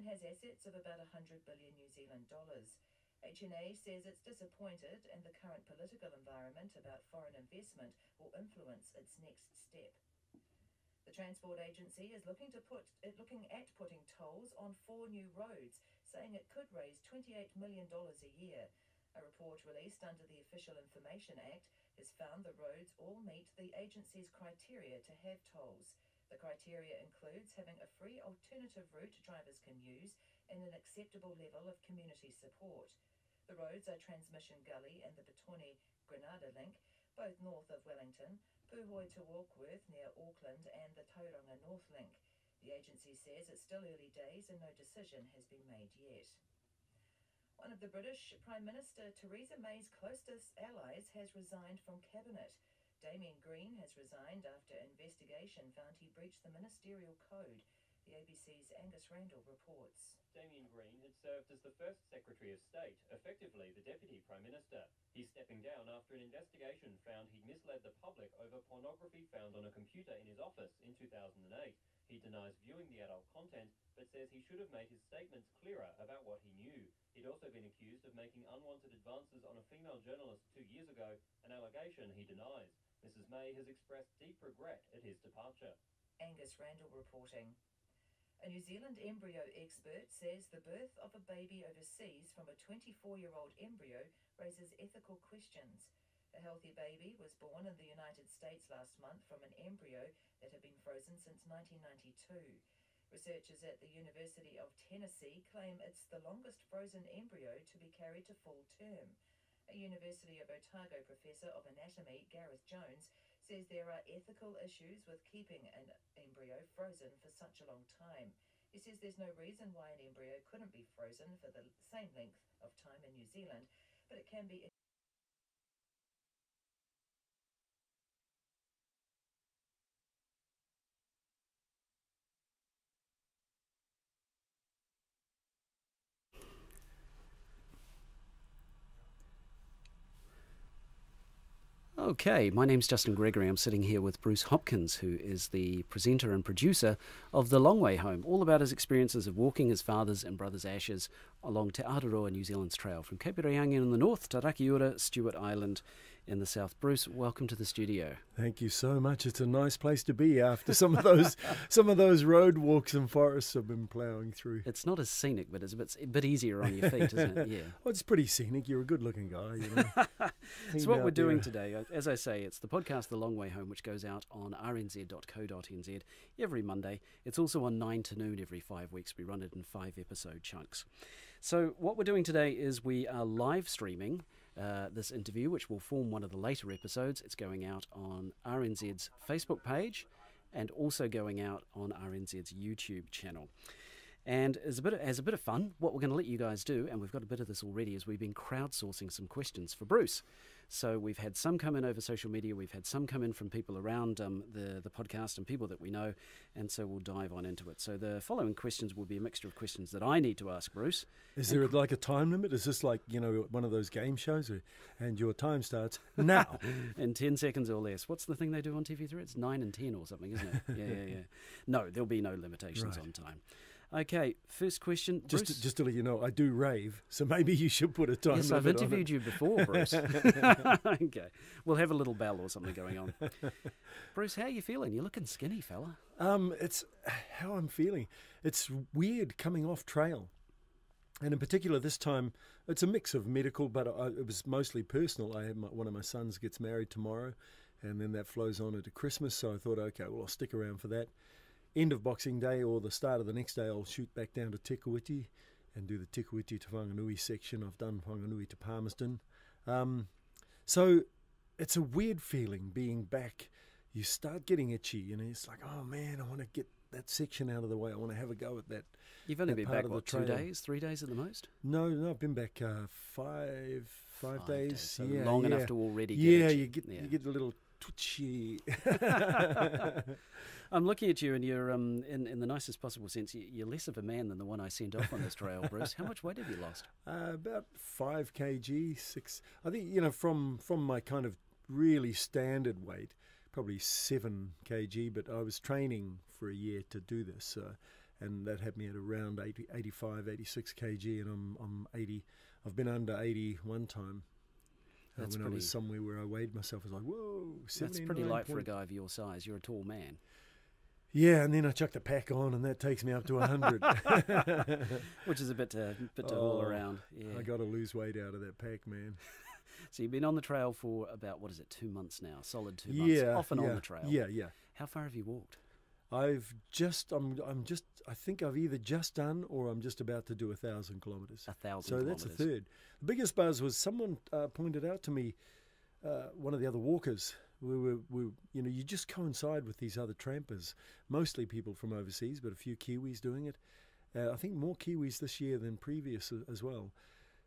has assets of about 100 billion New Zealand dollars. HNA says it's disappointed and the current political environment about foreign investment will influence its next step. The Transport Agency is looking at putting tolls on 4 new roads, saying it could raise $28 million a year. A report released under the Official Information Act has found the roads all meet the agency's criteria to have tolls. The criteria includes having a free alternative route drivers can use and an acceptable level of community support. The roads are Transmission Gully and the Petone-Granada link, both north of Wellington, Puhoi to Warkworth near Auckland, and the Tauranga North Link. The agency says it's still early days and no decision has been made yet. One of the British Prime Minister Theresa May's closest allies has resigned from cabinet. Damien Green has resigned after investigation found he breached the ministerial code. The ABC's Angus Randall reports. Damien Green had served as the first Secretary of State, effectively the Deputy Prime Minister. He's stepping down after an investigation found he'd misled the public over pornography found on a computer in his office in 2008. He denies viewing the adult content, but says he should have made his statements clearer about what he knew. He'd also been accused of making unwanted advances on a female journalist 2 years ago, an allegation he denies. Mrs May has expressed deep regret at his departure. Angus Randall reporting. A New Zealand embryo expert says the birth of a baby overseas from a 24-year-old embryo raises ethical questions. A healthy baby was born in the United States last month from an embryo that had been frozen since 1992. Researchers at the University of Tennessee claim it's the longest frozen embryo to be carried to full term. A University of Otago professor of anatomy, Gareth Jones, says there are ethical issues with keeping an embryo frozen for such a long time. He says there's no reason why an embryo couldn't be frozen for the same length of time in New Zealand, but it can be Okay, my name's Justin Gregory. I'm sitting here with Bruce Hopkins, who is the presenter and producer of The Long Way Home, all about his experiences of walking his father's and brother's ashes along Te Aroa, New Zealand's trail, from Cape Reinga in the north to Rakiura, Stewart Island in the south. Bruce, welcome to the studio. Thank you so much. It's a nice place to be after some of those road walks and forests I've been ploughing through. It's not as scenic, but it's a bit easier on your feet, isn't it? Yeah. Well, it's pretty scenic. You're a good-looking guy, you know. It's what we're doing today. As I say, it's the podcast The Long Way Home, which goes out on rnz.co.nz every Monday. It's also on 9 to noon every 5 weeks. We run it in 5-episode chunks. So what we're doing today is we are live streaming this interview, which will form one of the later episodes. It's going out on RNZ's Facebook page and also going out on RNZ's YouTube channel. And as a bit of fun, what we're going to let you guys do, and we've got a bit of this already, is we've been crowdsourcing some questions for Bruce. So we've had some come in over social media, we've had some come in from people around the podcast and people that we know, and so we'll dive on into it. So the following questions will be a mixture of questions that I need to ask Bruce. Is there like a time limit? Is this like, you know, one of those game shows and your time starts now? In 10 seconds or less. What's the thing they do on TV3? It's 9 and 10 or something, isn't it? Yeah. No, there'll be no limitations on time. Okay, first question. Bruce? Just to let you know, I do rave, so maybe you should put a time limit on it. Yes, I've interviewed you before, Bruce. Okay, we'll have a little bell or something going on. Bruce, how are you feeling? You're looking skinny, fella. It's how I'm feeling. It's weird coming off trail. And in particular this time, it's a mix of medical, but it was mostly personal. I had one of my sons gets married tomorrow, and then that flows on into Christmas, so I thought, okay, well, I'll stick around for that. End of Boxing Day or the start of the next day, I'll shoot back down to Te Kuiti and do the Te Kuiti to Whanganui section. I've done Whanganui to Palmerston. So it's a weird feeling being back. You start getting itchy, and it's like, oh man, I want to get that section out of the way. I want to have a go at that. You've only been back, what, 2 days, 3 days at the most? No, I've been back five days. So long enough to already get itchy. You get a little twitchy. I'm looking at you, and you're in the nicest possible sense. You're less of a man than the one I sent off on this trail, Bruce. How much weight have you lost? About 5 kg, 6. I think, you know, from my kind of really standard weight, probably 7 kg. But I was training for a year to do this, and that had me at around 80, 85, 86 kg, and I'm 80. I've been under 80 one time. That's when I was somewhere where I weighed myself, I was like, whoa, 79. That's pretty light for a guy of your size. You're a tall man. Yeah, and then I chuck the pack on, and that takes me up to 100. Which is a bit to haul around. Yeah. I got to lose weight out of that pack, man. So you've been on the trail for about, 2 months now? Solid 2 months. Off and on the trail. Yeah. How far have you walked? I'm just, I think I've either just done or I'm just about to do 1,000 kilometres. 1,000 So kilometres. that's a third. The biggest buzz was someone pointed out to me, one of the other walkers, you just coincide with these other trampers, mostly people from overseas, but a few Kiwis doing it. I think more Kiwis this year than previous as well.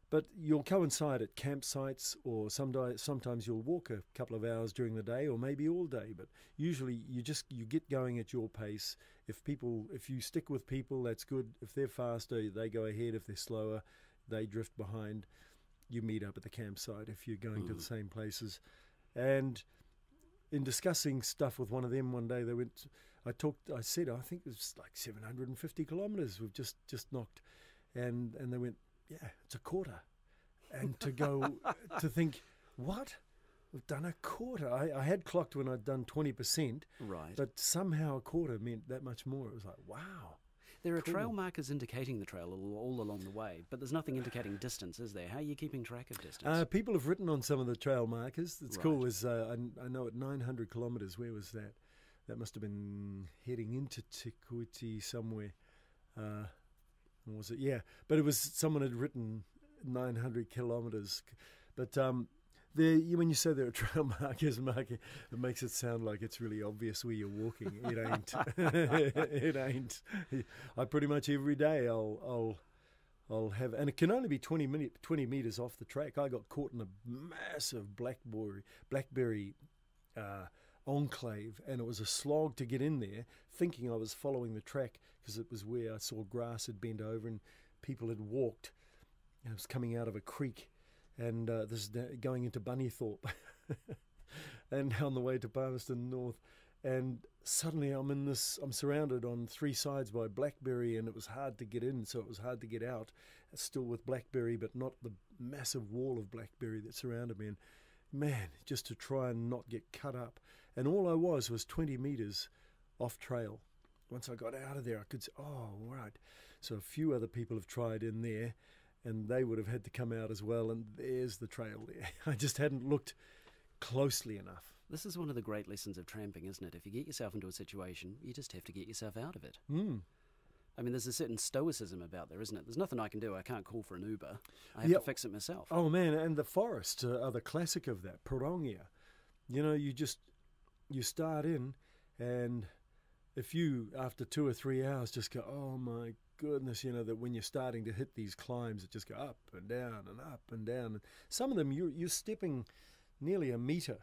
But you'll coincide at campsites, or sometimes you'll walk a couple of hours during the day, or maybe all day. But usually you get going at your pace. If you stick with people, that's good. If they're faster, they go ahead. If they're slower, they drift behind. You meet up at the campsite if you're going to the same places. And in discussing stuff with one of them one day, I said, I think it was like 750 kilometres we've just knocked. And they went, yeah, it's a quarter. And to go, to think, what? We've done a quarter. I had clocked when I'd done 20%. Right. But somehow a quarter meant that much more. It was like, wow. There are Cool. trail markers indicating the trail all along the way, but there's nothing indicating distance, is there? How are you keeping track of distance? People have written on some of the trail markers. It's Right. cool. I know at 900 kilometres, where was that? That must have been heading into Te Kuiti somewhere. Or was it? Yeah. But it was, someone had written 900 kilometres. But when you say there are trail markers, it makes it sound like it's really obvious where you're walking. It ain't. It ain't. I pretty much every day I'll have, and it can only be 20 metres off the track. I got caught in a massive blackberry enclave, and it was a slog to get in there, thinking I was following the track because it was where I saw grass had bent over and people had walked. It was coming out of a creek. And this is going into Bunnythorpe, and on the way to Palmerston North. And suddenly I'm surrounded on three sides by blackberry, and it was hard to get in, so it was hard to get out. Still with blackberry, but not the massive wall of blackberry that surrounded me. And man, just to try and not get cut up. And all I was 20 metres off trail. Once I got out of there, I could say, oh, right. So a few other people have tried in there, and they would have had to come out as well, and there's the trail there. I just hadn't looked closely enough. This is one of the great lessons of tramping, isn't it? If you get yourself into a situation, you just have to get yourself out of it. I mean, there's a certain stoicism about there, isn't it? There's nothing I can do. I can't call for an Uber. I have to fix it myself. Oh, man, and the forests are the classic of that, Porongia. You know, you start in, and if you, after 2 or 3 hours, just go, oh, my goodness, you know, that when you're starting to hit these climbs, it just go up and down and up and down. And some of them, you're stepping nearly a metre,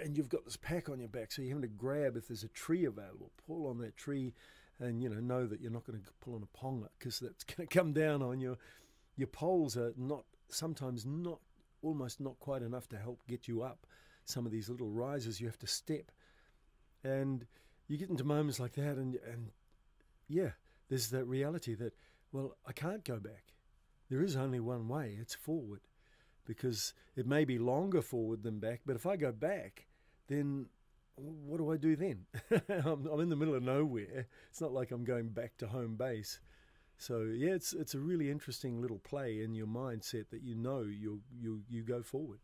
and you've got this pack on your back, so you're having to grab, if there's a tree available, pull on that tree, and know that you're not going to pull on a ponga, because that's going to come down on you. Your poles are almost not quite enough to help get you up some of these little rises. You have to step, and you get into moments like that, and yeah, there's that reality that, well, I can't go back. There is only one way. It's forward, because it may be longer forward than back, but if I go back, then what do I do then? I'm in the middle of nowhere. It's not like I'm going back to home base. So yeah, it's a really interesting little play in your mindset that you go forward.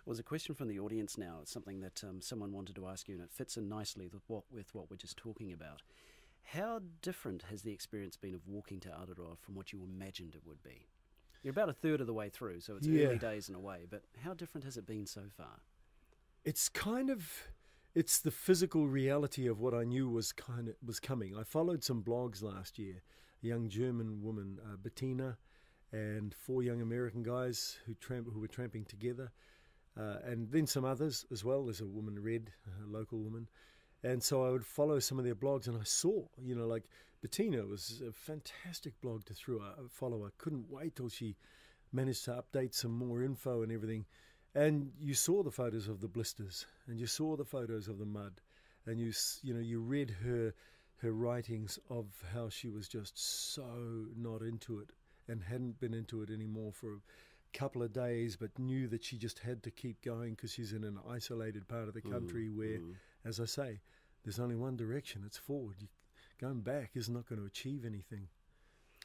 Well, there's a question from the audience now. It's something that someone wanted to ask you, and it fits in nicely with what we're just talking about. How different has the experience been of walking to Aroa from what you imagined it would be? You're about a third of the way through, so it's early days in a way, but how different has it been so far? It's the physical reality of what I knew was coming. I followed some blogs last year. A young German woman, Bettina, and 4 young American guys who were tramping together, and then some others as well. There's a woman, Red, a local woman. And so I would follow some of their blogs, and I saw, like Bettina was a fantastic blog to follow. I couldn't wait till she managed to update some more info and everything. And you saw the photos of the blisters, and you saw the photos of the mud, and you read her her writings of how she was just so not into it and hadn't been into it anymore for a couple of days, but knew that she just had to keep going because she's in an isolated part of the country where, as I say, there's only one direction, it's forward. Going back is not going to achieve anything.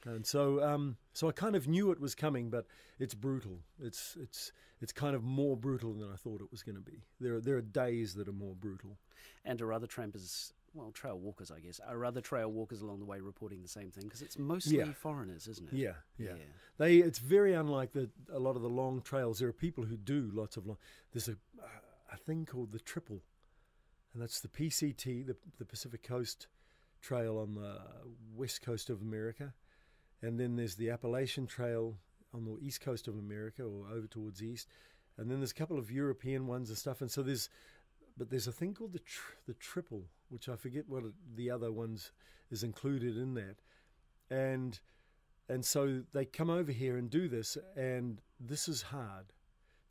And so so I kind of knew it was coming, but it's brutal. It's kind of more brutal than I thought it was going to be. There are days that are more brutal. And are other trampers, well, trail walkers, I guess, are other trail walkers along the way reporting the same thing? Because it's mostly foreigners, isn't it? Yeah. It's very unlike a lot of the long trails. There are people who do lots of long. There's a thing called the Triple, and that's the PCT, the Pacific Coast Trail on the west coast of America. And then there's the Appalachian Trail on the east coast of America, or over towards the east. And then there's a couple of European ones and stuff. And so there's a thing called the Triple, which I forget what the other ones is included in that. And so they come over here and do this, and this is hard.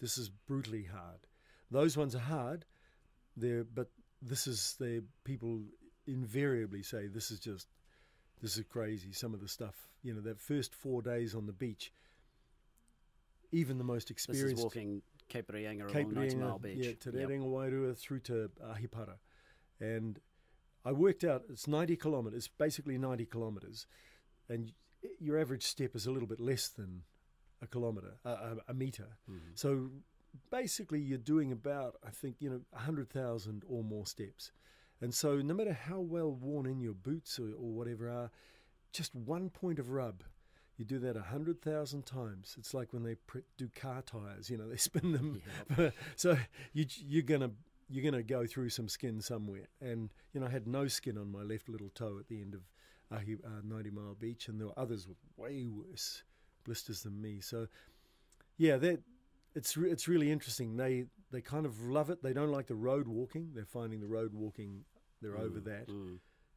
This is brutally hard. Those ones are hard, but the people invariably say this is crazy. Some of the stuff, that first 4 days on the beach, even the most experienced. This is walking Cape Reinga along 90 Mile Beach. Yeah, Te Rerenga Wairua through to Ahipara. And I worked out it's 90 kilometres, basically 90 kilometres. And your average step is a little bit less than a kilometre, a metre. Mm-hmm. So basically you're doing about, I think, 100,000 or more steps. And so no matter how well worn in your boots or whatever are, just one point of rub, you do that 100,000 times. It's like when they do car tires, they spin them. Yep. So you're gonna go through some skin somewhere. And I had no skin on my left little toe at the end of 90 Mile Beach, and there were others with way worse blisters than me. So yeah, it's really interesting. They kind of love it. They don't like the road walking. They're finding the road walking, they're over that,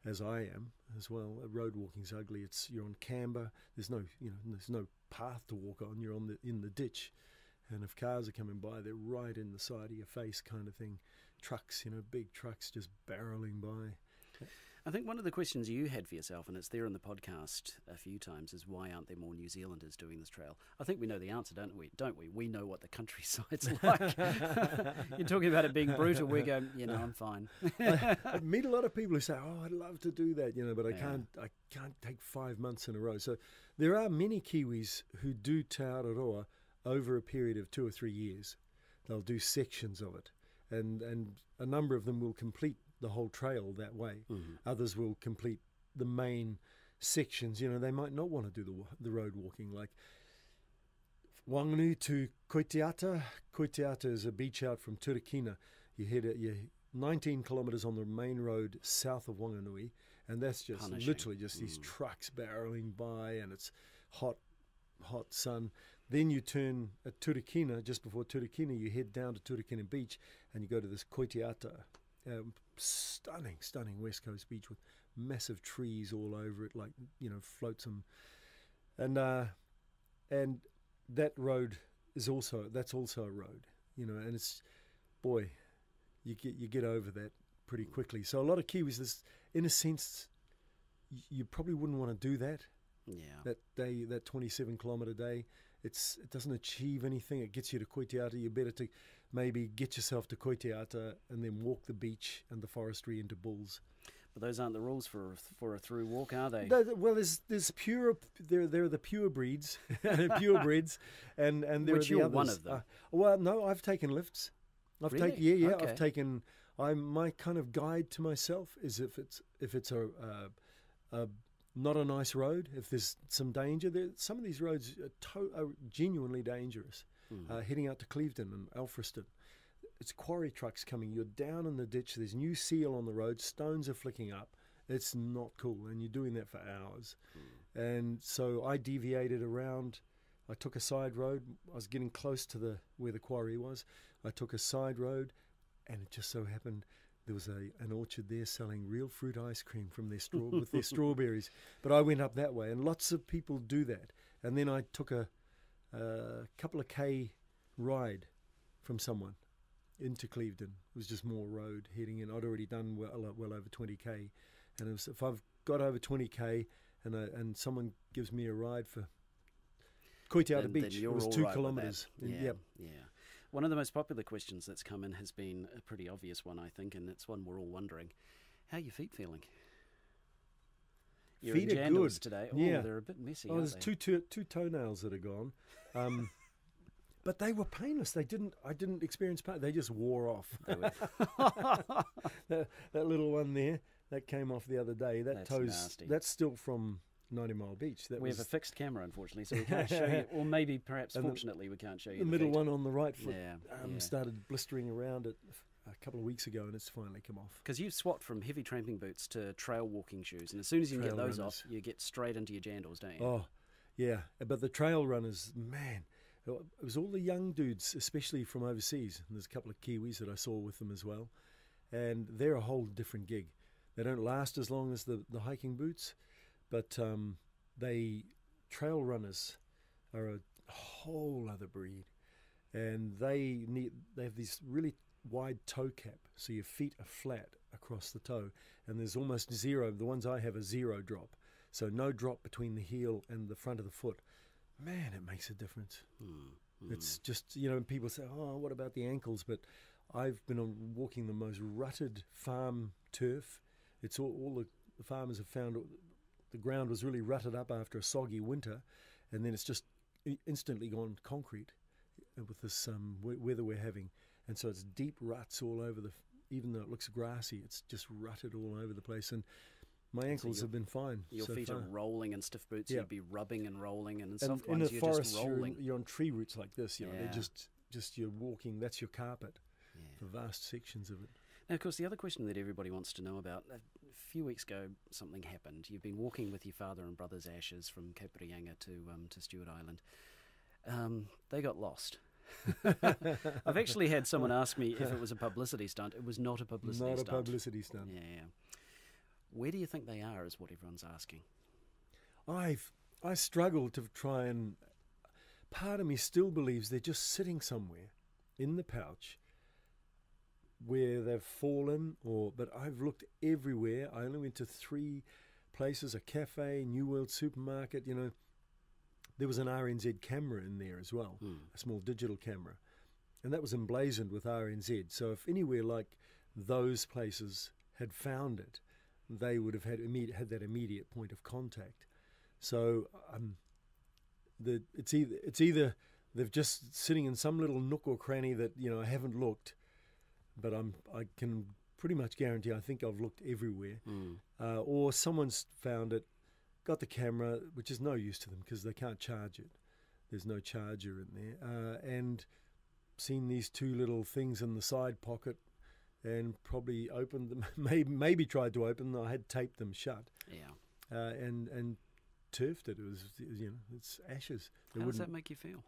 as I am as well. Road walking's ugly. You're on camber. There's no path to walk on. You're in the ditch, and if cars are coming by, they're right in the side of your face, kind of thing. Trucks, big trucks just barreling by. I think one of the questions you had for yourself, and it's there in the podcast a few times, is why aren't there more New Zealanders doing this trail? I think we know the answer, don't we? We know what the countryside's like. You're talking about it being brutal. We're going, I'm fine. I meet a lot of people who say, "Oh, I'd love to do that," but I can't take 5 months in a row. So there are many Kiwis who do Te Araroa over a period of 2 or 3 years. They'll do sections of it, and a number of them will complete the whole trail that way. Mm-hmm. Others will complete the main sections. They might not want to do the road walking, like Whanganui to Koitiata. Koitiata is a beach out from Turakina. You're 19 kilometres on the main road south of Whanganui, and that's just literally just these trucks barreling by, and it's hot sun. Then you turn at Turakina, just before Turakina, you head down to Turakina Beach, and you go to this Koitiata. Stunning West Coast beach with massive trees all over it, like flotsam, and that road is also a road, and it's, boy, you get over that pretty quickly. So a lot of Kiwis, in a sense, you probably wouldn't want to do that. Yeah. That 27 kilometre day, it doesn't achieve anything. It gets you to Koitiata. You're better to maybe get yourself to Koitiata and then walk the beach and the forestry into Bulls. But those aren't the rules for a through walk, are they? Well, there's pure. There are the pure breeds, purebreds, and there Which are the you're others. one of them. Well, no, I've taken lifts. Really? Okay. I've taken. My kind of guide to myself is if it's a not a nice road, if there's some danger. Some of these roads are genuinely dangerous. Heading out to Clevedon and Alfriston, it's quarry trucks coming. You're down in the ditch. There's new seal on the road. Stones are flicking up. It's not cool, and you're doing that for hours. And so I deviated around. I took a side road. I was getting close to where the quarry was. I took a side road, and it just so happened there was an orchard there selling real fruit ice cream from with their strawberries. But I went up that way, and lots of people do that. And then I took a couple of K ride from someone into Clevedon. It was just more road heading in. I'd already done well over 20K, And if I've got over 20k and someone gives me a ride for Koitiata Beach, it was 2 kilometres. Yeah. One of the most popular questions that's come in has been a pretty obvious one, I think, and it's one we're all wondering. How are your feet feeling? Your feet are good today. Yeah, they're a bit messy. There's two toenails that are gone, but they were painless. I didn't experience pain. They just wore off. that little one there that came off the other day. That's nasty. That's still from 90 Mile Beach. We have a fixed camera, unfortunately, so we can't show you. Or maybe, perhaps, fortunately, we can't show you. The middle feet. one on the right foot started blistering around it a couple of weeks ago, and it's finally come off. Because you've swapped from heavy tramping boots to trail walking shoes, and as soon as you can get those off, you get straight into your jandals, don't you? Oh, yeah. But the trail runners, man, it was all the young dudes, especially from overseas. And there's a couple of Kiwis that I saw with them as well, and they're a whole different gig. They don't last as long as the hiking boots, but trail runners are a whole other breed, and they have this really wide toe cap, so your feet are flat across the toe, and there's almost zero. The ones I have are zero drop, so no drop between the heel and the front of the foot. Man, it makes a difference. It's just, people say, oh, what about the ankles? But I've been walking the most rutted farm turf. It's all the farmers have found the ground was really rutted up after a soggy winter, and then it's just instantly gone concrete with this weather we're having. And so it's deep ruts all over even though it looks grassy, it's just rutted all over the place. And my ankles have been fine. Your so feet far. are rolling in stiff boots. Yeah. You'd be rubbing and rolling, and in soft in ones the you're forest, just rolling. you're on tree roots like this. Yeah. They're just you're walking. That's your carpet for Yeah. vast sections of it. Now, of course, the other question that everybody wants to know about, a few weeks ago something happened. You've been walking with your father and brother's ashes from Cape Reinga to Stewart Island. They got lost. I've actually had someone ask me if it was a publicity stunt. It was not a publicity stunt. Not a publicity stunt. Yeah. Where do you think they are is what everyone's asking. I struggle to try and... Part of me still believes they're just sitting somewhere in the pouch where they've fallen, but I've looked everywhere. I only went to 3 places, a cafe, New World Supermarket, There was an RNZ camera in there as well, a small digital camera. And that was emblazoned with RNZ. So if anywhere like those places had found it, they would have had that immediate point of contact. So it's either they're just sitting in some little nook or cranny that, I haven't looked, but I can pretty much guarantee I think I've looked everywhere. Or someone's found it, got the camera, which is no use to them because they can't charge it. There's no charger in there. And seen these 2 little things in the side pocket and probably opened them, maybe tried to open them. I had taped them shut. Yeah. And turfed it. It was, it's ashes. How does that make you feel?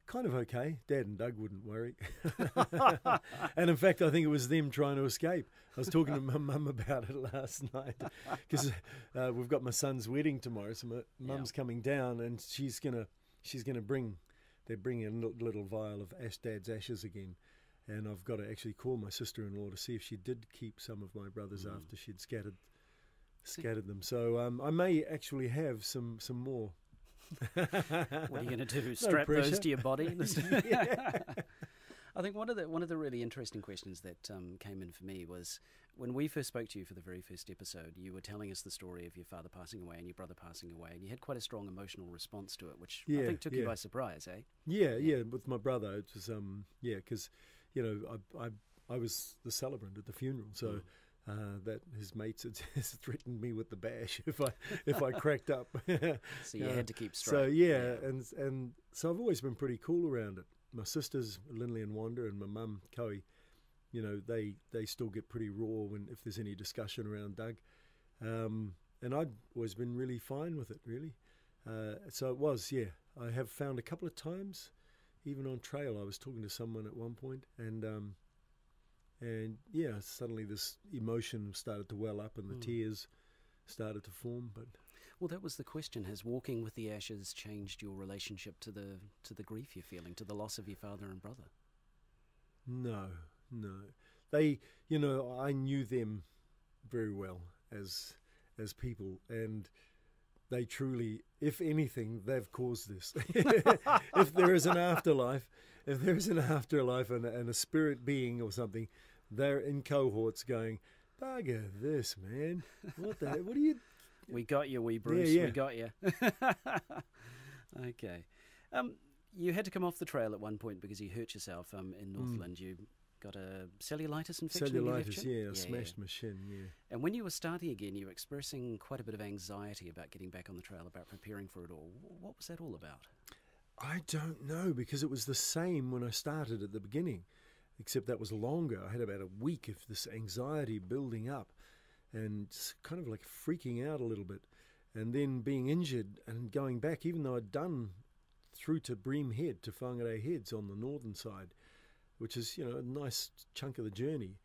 Kind of okay. Dad and Doug wouldn't worry. And in fact, I think it was them trying to escape. I was talking to my mum about it last night because we've got my son's wedding tomorrow. So my mum's coming down, and she's gonna bring. They're bringing a little vial of Dad's ashes again, and I've got to actually call my sister-in-law to see if she did keep some of my brothers after she'd scattered them. So I may actually have some more. What are you going to do? Strap those to your body? I think one of the really interesting questions that came in for me was when we first spoke to you for the very first episode. You were telling us the story of your father passing away and your brother passing away, and you had quite a strong emotional response to it, which I think took you by surprise, eh? Yeah. With my brother, it was because I was the celebrant at the funeral, so. That his mates has threatened me with the bash if I cracked up. So you had to keep straight. So and so I've always been pretty cool around it. My sisters Lindley and Wanda and my mum Coe, they still get pretty raw if there's any discussion around Doug, and I'd always been really fine with it really. So it was I have found a couple of times, even on trail. I was talking to someone at one point and suddenly this emotion started to well up and the tears started to form. But well, that was the question. Has walking with the ashes changed your relationship to the grief you're feeling, to the loss of your father and brother? No. They, I knew them very well, as people, and they truly, if anything, they've caused this. If there is an afterlife, and a spirit being or something, they're in cohorts going, bugger this, man. What are you? We got you, wee Bruce. Yeah. We got you. Okay. You had to come off the trail at one point because you hurt yourself in Northland. You got a cellulitis infection in your left shin? Cellulitis, smashed my shin, yeah. And when you were starting again, you were expressing quite a bit of anxiety about getting back on the trail, about preparing for it all. What was that all about? I don't know, because it was the same when I started at the beginning, except that was longer. I had about a week of this anxiety building up and kind of like freaking out a little bit, and then being injured and going back, even though I'd done through to Bream Head, to Whangarei Heads on the northern side, which is, a nice chunk of the journey,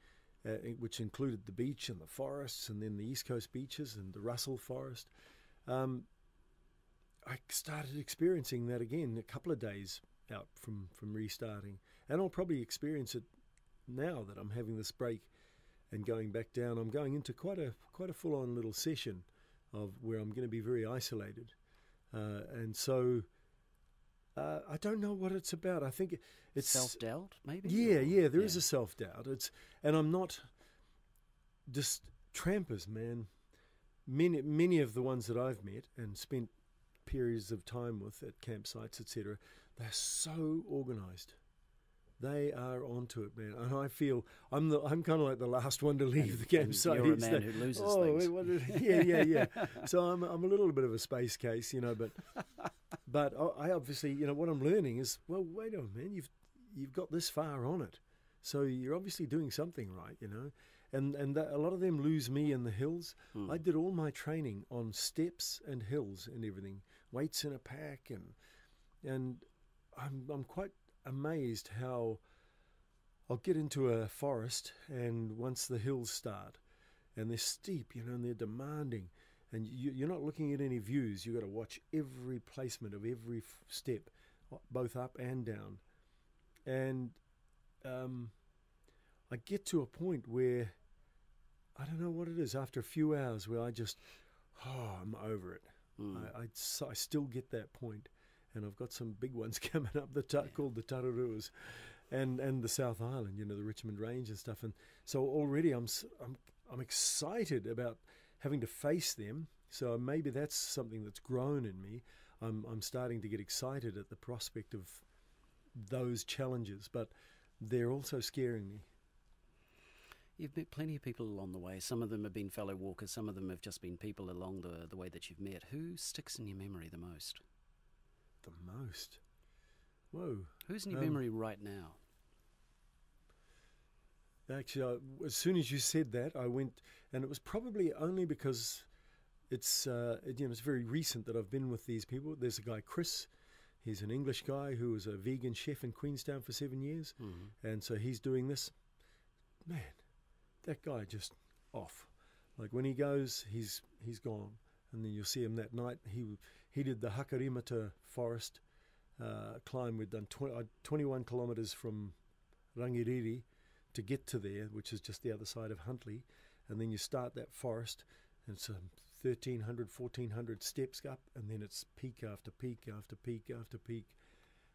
which included the beach and the forests and then the East Coast beaches and the Russell Forest. I started experiencing that again a couple of days out from restarting. And I'll probably experience it now that I'm having this break and going back down. I'm going into quite a full-on little session of where I'm going to be very isolated. And so I don't know what it's about. I think it's self-doubt, maybe? Yeah, there is a self-doubt. And I'm not just trampers, man. Many of the ones that I've met and spent periods of time with at campsites, etc., they're so organised. They are onto it, man. And I feel I'm kind of like the last one to leave the campsite. You're a man who loses things. Yeah. So I'm a little bit of a space case, but I obviously, what I'm learning is, well, wait a minute, man, you've got this far on it, so you're obviously doing something right, And a lot of them lose me in the hills. I did all my training on steps and hills and everything, weights in a pack, and I'm quite amazed how I'll get into a forest, and once the hills start, and they're steep, and they're demanding, and you're not looking at any views. You've got to watch every placement of every step, both up and down. And I get to a point where I don't know what it is, after a few hours, where I just, I'm over it. I still get that point. And I've got some big ones coming up, called the Tararuas, and the South Island, the Richmond Range and stuff. And so already I'm excited about having to face them. So maybe that's something that's grown in me. I'm starting to get excited at the prospect of those challenges, but they're also scaring me. You've met plenty of people along the way. Some of them have been fellow walkers. Some of them have just been people along the way that you've met. Who sticks in your memory the most? The most? Whoa. Who's in your memory right now? Actually, as soon as you said that, I went, and it was probably only because it's very recent that I've been with these people. There's a guy, Chris. He's an English guy who was a vegan chef in Queenstown for 7 years, and so he's doing this. Man, that guy just off. Like when he goes, he's gone, and then you'll see him that night. He did the Hakarimata forest climb. We'd done 21 kilometres from Rangiriri to get to there, which is just the other side of Huntly, and then you start that forest, and it's 1,300, 1,400 steps up, and then it's peak after peak after peak after peak,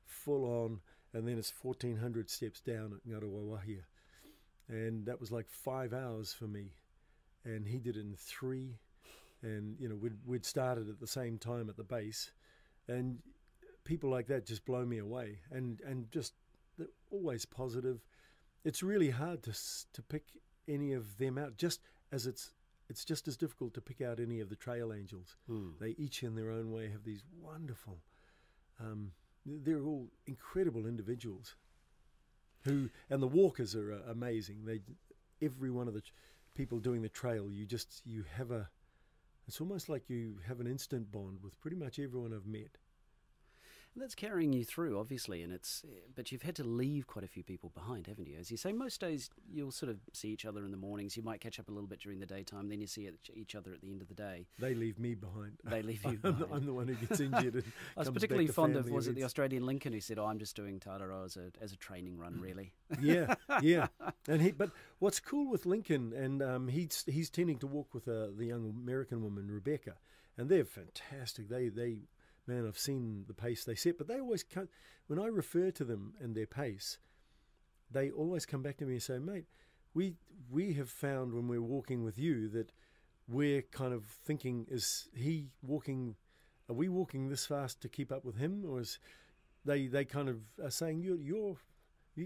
full on, and then it's 1,400 steps down at Ngaruawahia. And that was like 5 hours for me, and he did it in 3. And we'd started at the same time at the base, and people like that just blow me away. And just they're always positive. It's really hard to pick any of them out. Just as it's just as difficult to pick out any of the trail angels. They each in their own way have these wonderful. They're all incredible individuals. And the walkers are amazing. Every one of the people doing the trail, you have it's almost like you have an instant bond with pretty much everyone I've met. That's carrying you through, obviously, and but you've had to leave quite a few people behind, haven't you? As you say, most days you'll sort of see each other in the mornings. You might catch up a little bit during the daytime, then you see each other at the end of the day. They leave me behind. They leave you behind. I'm the one who gets injured. And I was comes particularly back to fond of, family was it the events. Australian Lincoln who said, I'm just doing Tararo as a training run, really. Yeah. But what's cool with Lincoln, and he's tending to walk with the young American woman, Rebecca, and they're fantastic. Man, I've seen the pace they set, but they always come, when I refer to them and their pace, they always come back to me and say, mate, we have found when we're walking with you that we're kind of thinking, are we walking this fast to keep up with him? Or is they kind of are saying, you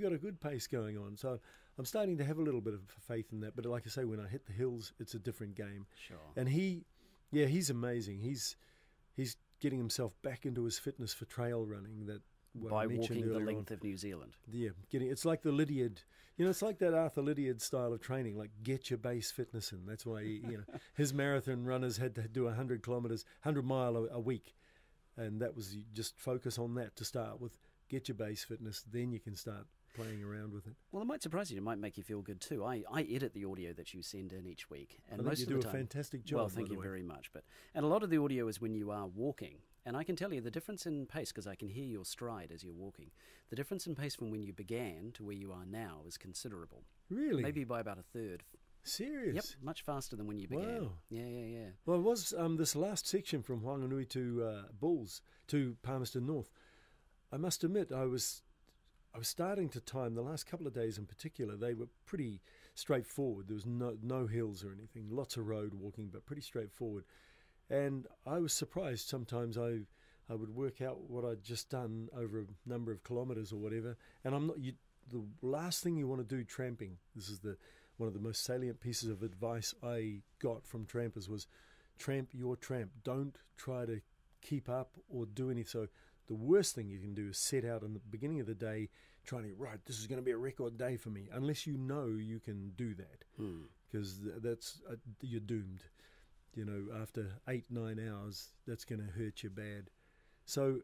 got a good pace going on. So I'm starting to have a little bit of faith in that. But like I say, when I hit the hills, it's a different game. Sure. And he's amazing. He's getting himself back into his fitness for trail running. By walking the length of New Zealand. Yeah, it's like the Lydiard. It's like that Arthur Lydiard style of training. Like, get your base fitness in. That's why his marathon runners had to do 100 kilometres, 100 mile a week, and that was, you just focus on that to start with. Get your base fitness, then you can start playing around with it. Well, it might surprise you. It might make you feel good too. I edit the audio that you send in each week, and I think most you of do the a time, fantastic job. well, thank you very much. And a lot of the audio is when you are walking, and I can tell you the difference in pace because I can hear your stride as you're walking. The difference in pace from when you began to where you are now is considerable. Really? Maybe by about a third. Serious? Yep, much faster than when you began. Wow. Yeah. Well, it was this last section from Whanganui to Bulls to Palmerston North. I must admit, I was starting to time, the last couple of days in particular, they were pretty straightforward. There was no hills or anything, lots of road walking, but pretty straightforward. And I was surprised. Sometimes I would work out what I'd just done over a number of kilometres or whatever, and the last thing you want to do tramping, this is one of the most salient pieces of advice I got from trampers, was tramp your tramp. Don't try to keep up or do anything. So the worst thing you can do is set out in the beginning of the day trying to, right, this is going to be a record day for me, unless you know you can do that, because that's you're doomed. After 8-9 hours, that's going to hurt you bad. So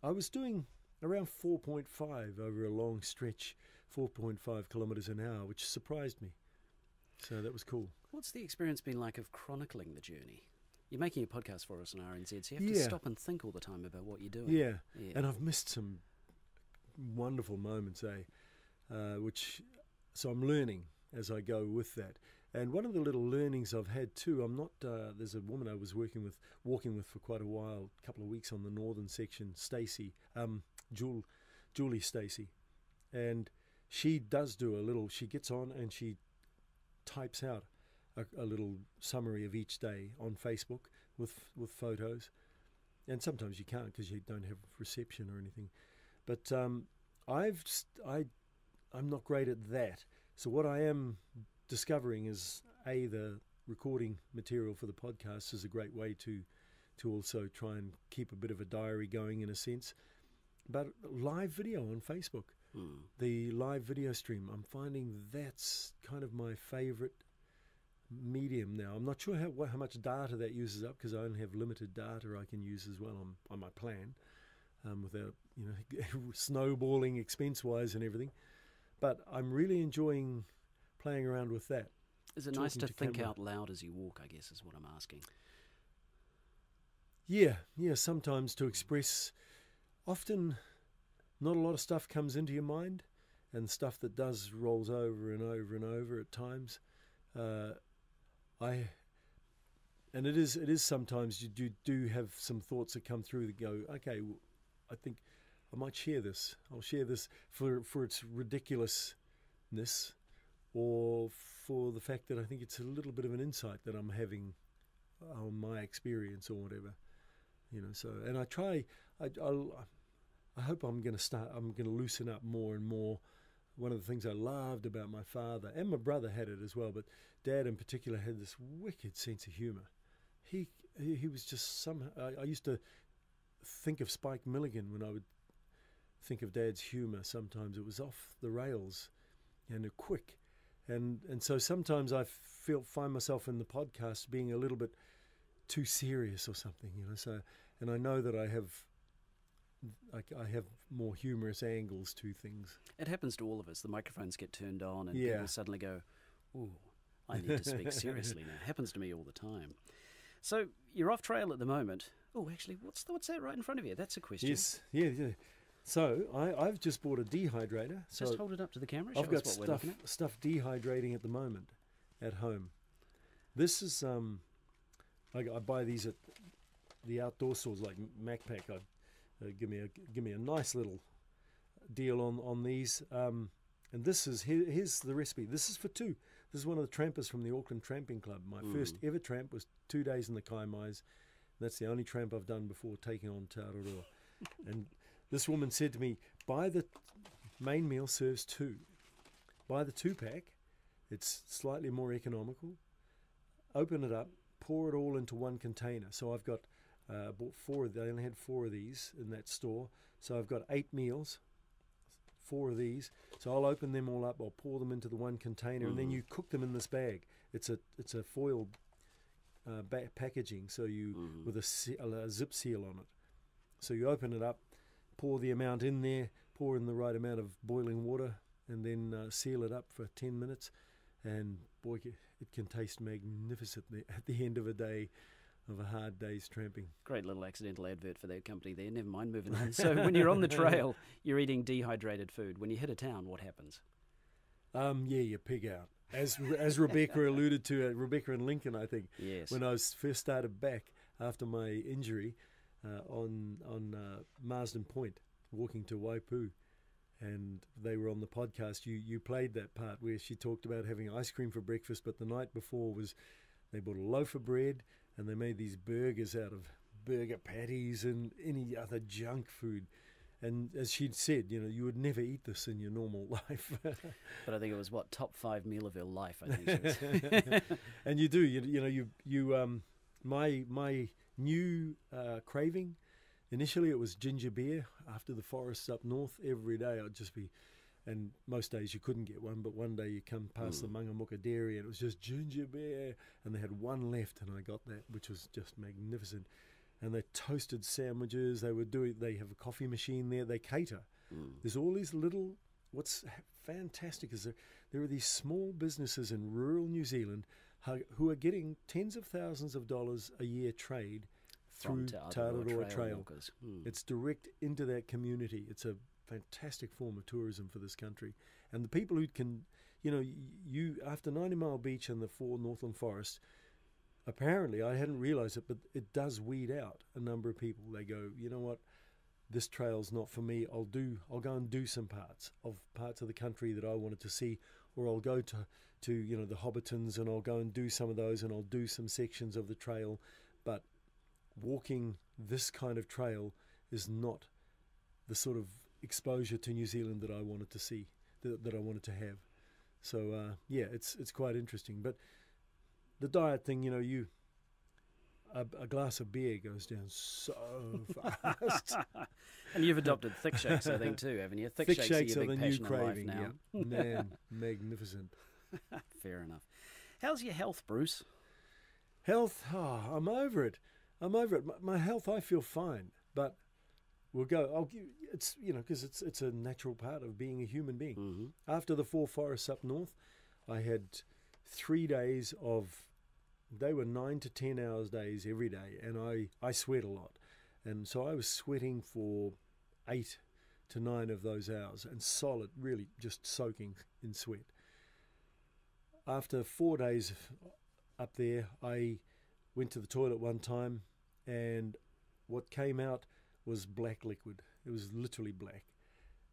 I was doing around 4.5 over a long stretch, 4.5 kilometres an hour, which surprised me. So that was cool. What's the experience been like of chronicling the journey? You're making a podcast for us on RNZ, so you have to stop and think all the time about what you're doing. Yeah. And I've missed some wonderful moments, so I'm learning as I go with that. And one of the little learnings I've had too, there's a woman I was walking with for quite a while, a couple of weeks on the northern section, Stacey, Julie Stacey, and she does she gets on and she types out a little summary of each day on Facebook with photos, and sometimes you can't because you don't have reception or anything. But I'm not great at that. So what I am discovering is the recording material for the podcast is a great way to also try and keep a bit of a diary going in a sense. But live video on Facebook, the live video stream, I'm finding that's kind of my favourite medium now. I'm not sure how much data that uses up, because I only have limited data I can use as well on my plan, without snowballing expense-wise and everything. But I'm really enjoying playing around with that. Is it nice to think out loud as you walk, I guess, is what I'm asking. Yeah, sometimes to express. Often not a lot of stuff comes into your mind, and stuff that does rolls over and over and over at times. And it is sometimes you do have some thoughts that come through that go, okay, I think I might share this. I'll share this for its ridiculousness, or for the fact that I think it's a little bit of an insight that I'm having on my experience or whatever, So, and I try. I hope I'm going to loosen up more and more. One of the things I loved about my father, and my brother had it as well, but Dad in particular had this wicked sense of humour. He was just somehow. I used to think of Spike Milligan when I would think of Dad's humour. Sometimes it was off the rails and quick, and so sometimes I find myself in the podcast being a little bit too serious or something, So, and I know that I have I have more humorous angles to things. It happens to all of us. The microphones get turned on and Yeah. people suddenly go, ooh, I need to speak seriously now. It happens to me all the time. So you're off trail at the moment. Oh, actually, what's that right in front of you? That's a question. Yes, yeah. So I've just bought a dehydrator. So Just hold it up to the camera. Show I've got us what we're looking at. stuff dehydrating at the moment at home. This is I buy these at the outdoor stores like Macpac. Give me a nice little deal on these. And this is here's the recipe. This is for two. This is one of the trampers from the Auckland Tramping Club. My first ever tramp was 2 days in the Kaimais. That's the only tramp I've done before taking on Te Aroha. And this woman said to me, buy the main meal serves two. Buy the 2-pack. It's slightly more economical. Open it up, pour it all into one container. So I've got bought 4 of them. I only had 4 of these in that store. So I've got 8 meals, 4 of these. So I'll open them all up. I'll pour them into the one container, and then you cook them in this bag. It's a foil packaging, so you with a zip seal on it. So you open it up, pour the amount in there, pour in the right amount of boiling water, and then seal it up for 10 minutes. And boy, it can taste magnificent at the end of a day of a hard day's tramping. Great little accidental advert for that company there. Never mind, moving on. So when you're on the trail, you're eating dehydrated food. When you hit a town, what happens? Yeah, you pig out. As Rebecca alluded to, Rebecca and Lincoln, I think, Yes. when I was first started back after my injury on Marsden Point, walking to Waipu, and they were on the podcast. You played that part where she talked about having ice cream for breakfast, but the night before they bought a loaf of bread and they made these burgers out of burger patties and any other junk food. And as she'd said, you would never eat this in your normal life. But I think it was, top 5 meal of your life, I think she was. And you do, my new craving, initially it was ginger beer. After the forests up north, every day I'd just be, and most days you couldn't get one, but one day you come past the Mangamuka dairy and it was just ginger beer, and they had one left and I got that, which was just magnificent. And they toasted sandwiches. They have a coffee machine there. They cater. There's all these little. What's fantastic is there are these small businesses in rural New Zealand who are getting tens of thousands of dollars a year trade through Te Aroha Trail. It's direct into that community. It's a fantastic form of tourism for this country. And the people who can, you after 90 Mile Beach and the 4 Northland Forests. Apparently, I hadn't realised it, but it does weed out a number of people. They go, you know what, this trail's not for me. I'll go and do some parts of the country that I wanted to see, or I'll go to the Hobbiton's and I'll go and do some of those, and I'll do some sections of the trail. But walking this kind of trail is not the sort of exposure to New Zealand that I wanted to see, that I wanted to have. So it's quite interesting, but. The diet thing, a glass of beer goes down so fast. And you've adopted thick shakes, I think, too, haven't you? Thick shakes are your big passion in life now. Yeah. Man, magnificent. Fair enough. How's your health, Bruce? Health, I'm over it. My health, I feel fine, but we'll go. It's because it's a natural part of being a human being. Mm-hmm. After the 4 forests up north, I had 3 days they were 9 to 10 hours days every day, and I sweat a lot, and so I was sweating for 8 to 9 of those hours, and solid, really just soaking in sweat. After 4 days up there, I went to the toilet one time, and what came out was black liquid. It was literally black.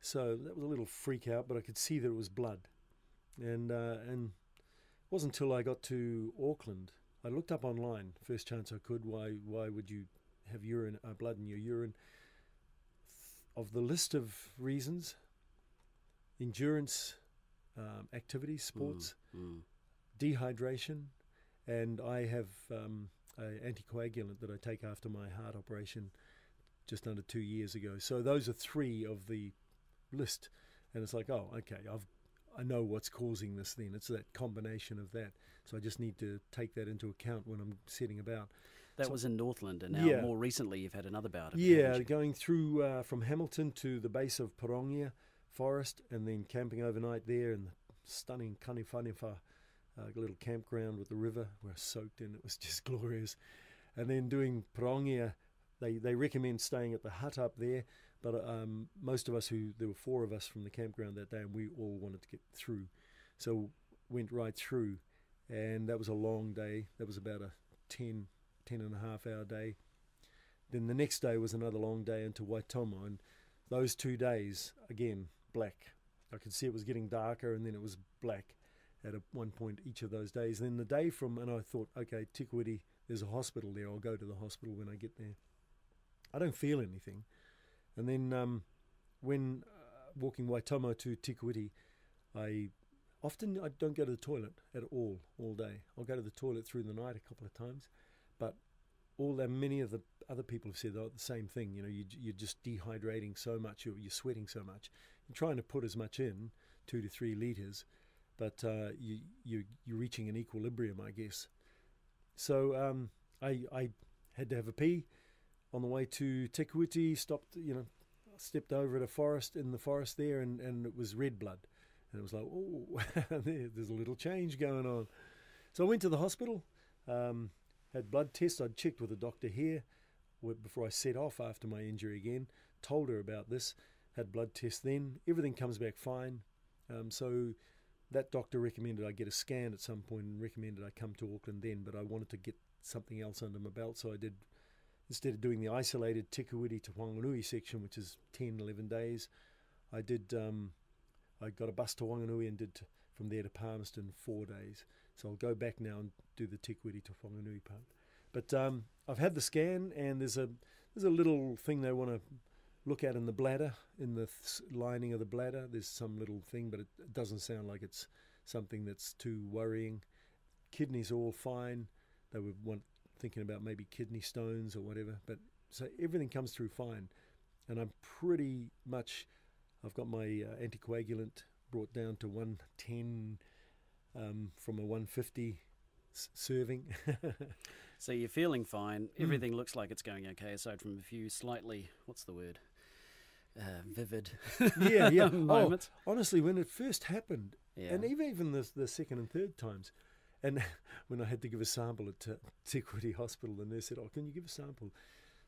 So that was a little freak out, but I could see that it was blood, and it wasn't until I got to Auckland. I looked up online, first chance I could, why would you have blood in your urine? Of the list of reasons, endurance, activities, sports, dehydration, and I have an anticoagulant that I take after my heart operation just under 2 years ago. So those are 3 of the list, and it's like, oh, okay, I know what's causing this then. It's that combination of that. So I just need to take that into account when I'm setting about. That was in Northland, and now more recently you've had another bout of it. Yeah, going through from Hamilton to the base of Parongia Forest, and then camping overnight there in the stunning Kaniwhaniwha little campground with the river. We're soaked in. It was just glorious. And then doing Parongia, they recommend staying at the hut up there, but most of us, there were 4 of us from the campground that day, and we all wanted to get through. So went right through, and that was a long day. That was about a 10 and a half hour day. Then the next day was another long day into Waitomo, and those 2 days, again, black. I could see it was getting darker, and then it was black at one point each of those days. Then the day and I thought, okay, Tikawiti, there's a hospital there. I'll go to the hospital when I get there. I don't feel anything. And then when walking Waitomo to Tikawiti, I don't go to the toilet at all day. I'll go to the toilet through the night a couple of times, but many of the other people have said the same thing. You know, you're just dehydrating so much, you're sweating so much. You're trying to put as much in, 2 to 3 litres, but you're reaching an equilibrium, I guess. So I had to have a pee on the way to Tikawiti. Stepped over at in the forest there, and it was red blood. And it was like, oh, there's a little change going on. So I went to the hospital, had blood tests. I'd checked with a doctor here before I set off after my injury again, told her about this, had blood tests then. Everything comes back fine. So that doctor recommended I get a scan at some point and recommended I come to Auckland then, but I wanted to get something else under my belt. So I did, instead of doing the isolated Tikawiti to Whanganui section, which is 10, 11 days, I got a bus to Whanganui and did from there to Palmerston 4 days. So I'll go back now and do the Tikawiti to Whanganui part. But I've had the scan, and there's a little thing they want to look at in the bladder, in the lining of the bladder. There's some little thing, but it doesn't sound like it's something that's too worrying. Kidneys are all fine. They were thinking about maybe kidney stones or whatever. But so everything comes through fine, and I'm pretty much. I've got my anticoagulant brought down to 110 from a 150 serving. So you're feeling fine. Everything looks like it's going okay, aside from a few slightly, what's the word? Vivid moments. Oh, honestly, when it first happened, and even the second and third times, and when I had to give a sample at Tikawiti Hospital, the nurse said, "Oh, can you give a sample?"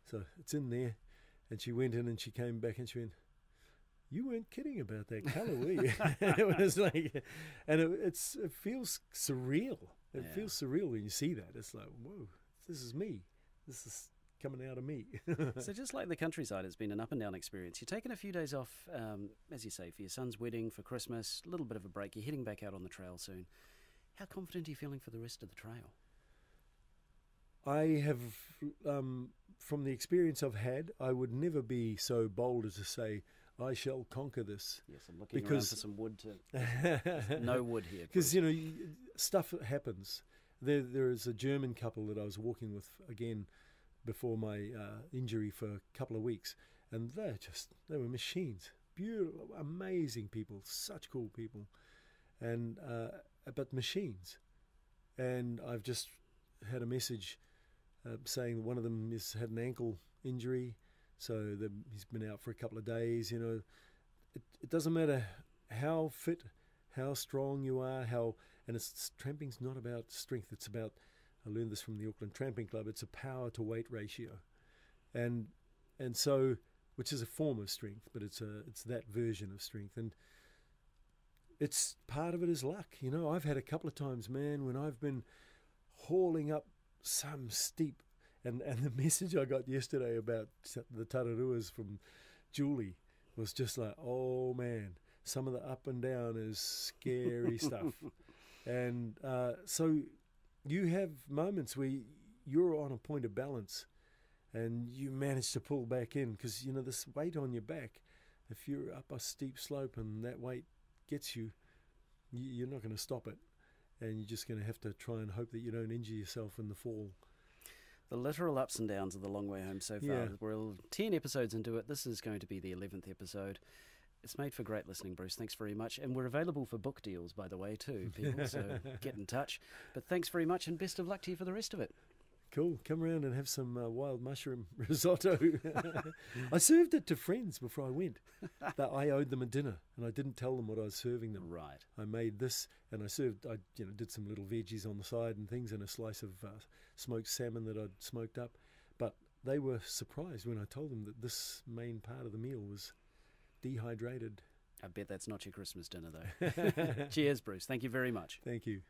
So it's in there, and she went in and she came back and she went, "You weren't kidding about that colour, were you?" It was like, and it feels surreal. It feels surreal when you see that. It's like, whoa, this is me. This is coming out of me. So just like the countryside, it's been an up and down experience. You're taking a few days off, as you say, for your son's wedding, for Christmas, a little bit of a break. You're heading back out on the trail soon. How confident are you feeling for the rest of the trail? I have, from the experience I've had, I would never be so bold as to say, I shall conquer this. Yes, I'm looking around for some wood no wood here. Because, stuff happens. There is a German couple that I was walking with, again, before my injury for a couple of weeks. And they were machines. Beautiful, amazing people, such cool people. And but machines. And I've just had a message saying one of them has had an ankle injury. So he's been out for a couple of days. It doesn't matter how fit, how strong you are, and tramping's not about strength. It's about, I learned this from the Auckland Tramping Club. It's a power to weight ratio, and so, which is a form of strength, but it's that version of strength, and it's part of it is luck. I've had a couple of times, man, when I've been hauling up some steep. And the message I got yesterday about the Tararuas from Julie was just like, oh man, some of the up and down is scary stuff. And so you have moments where you're on a point of balance and you manage to pull back in because, this weight on your back, if you're up a steep slope and that weight gets you, you're not going to stop it. And you're just going to have to try and hope that you don't injure yourself in the fall. The literal ups and downs of the long way home so far. Yeah. We're 10 episodes into it. This is going to be the 11th episode. It's made for great listening, Bruce. Thanks very much. And we're available for book deals, by the way, too, people. So get in touch. But thanks very much and best of luck to you for the rest of it. Cool. Come around and have some wild mushroom risotto. I served it to friends before I went. That I owed them a dinner, and I didn't tell them what I was serving them. Right. I made this, and I did some little veggies on the side and things, and a slice of smoked salmon that I'd smoked up. But they were surprised when I told them that this main part of the meal was dehydrated. I bet that's not your Christmas dinner, though. Cheers, Bruce. Thank you very much. Thank you.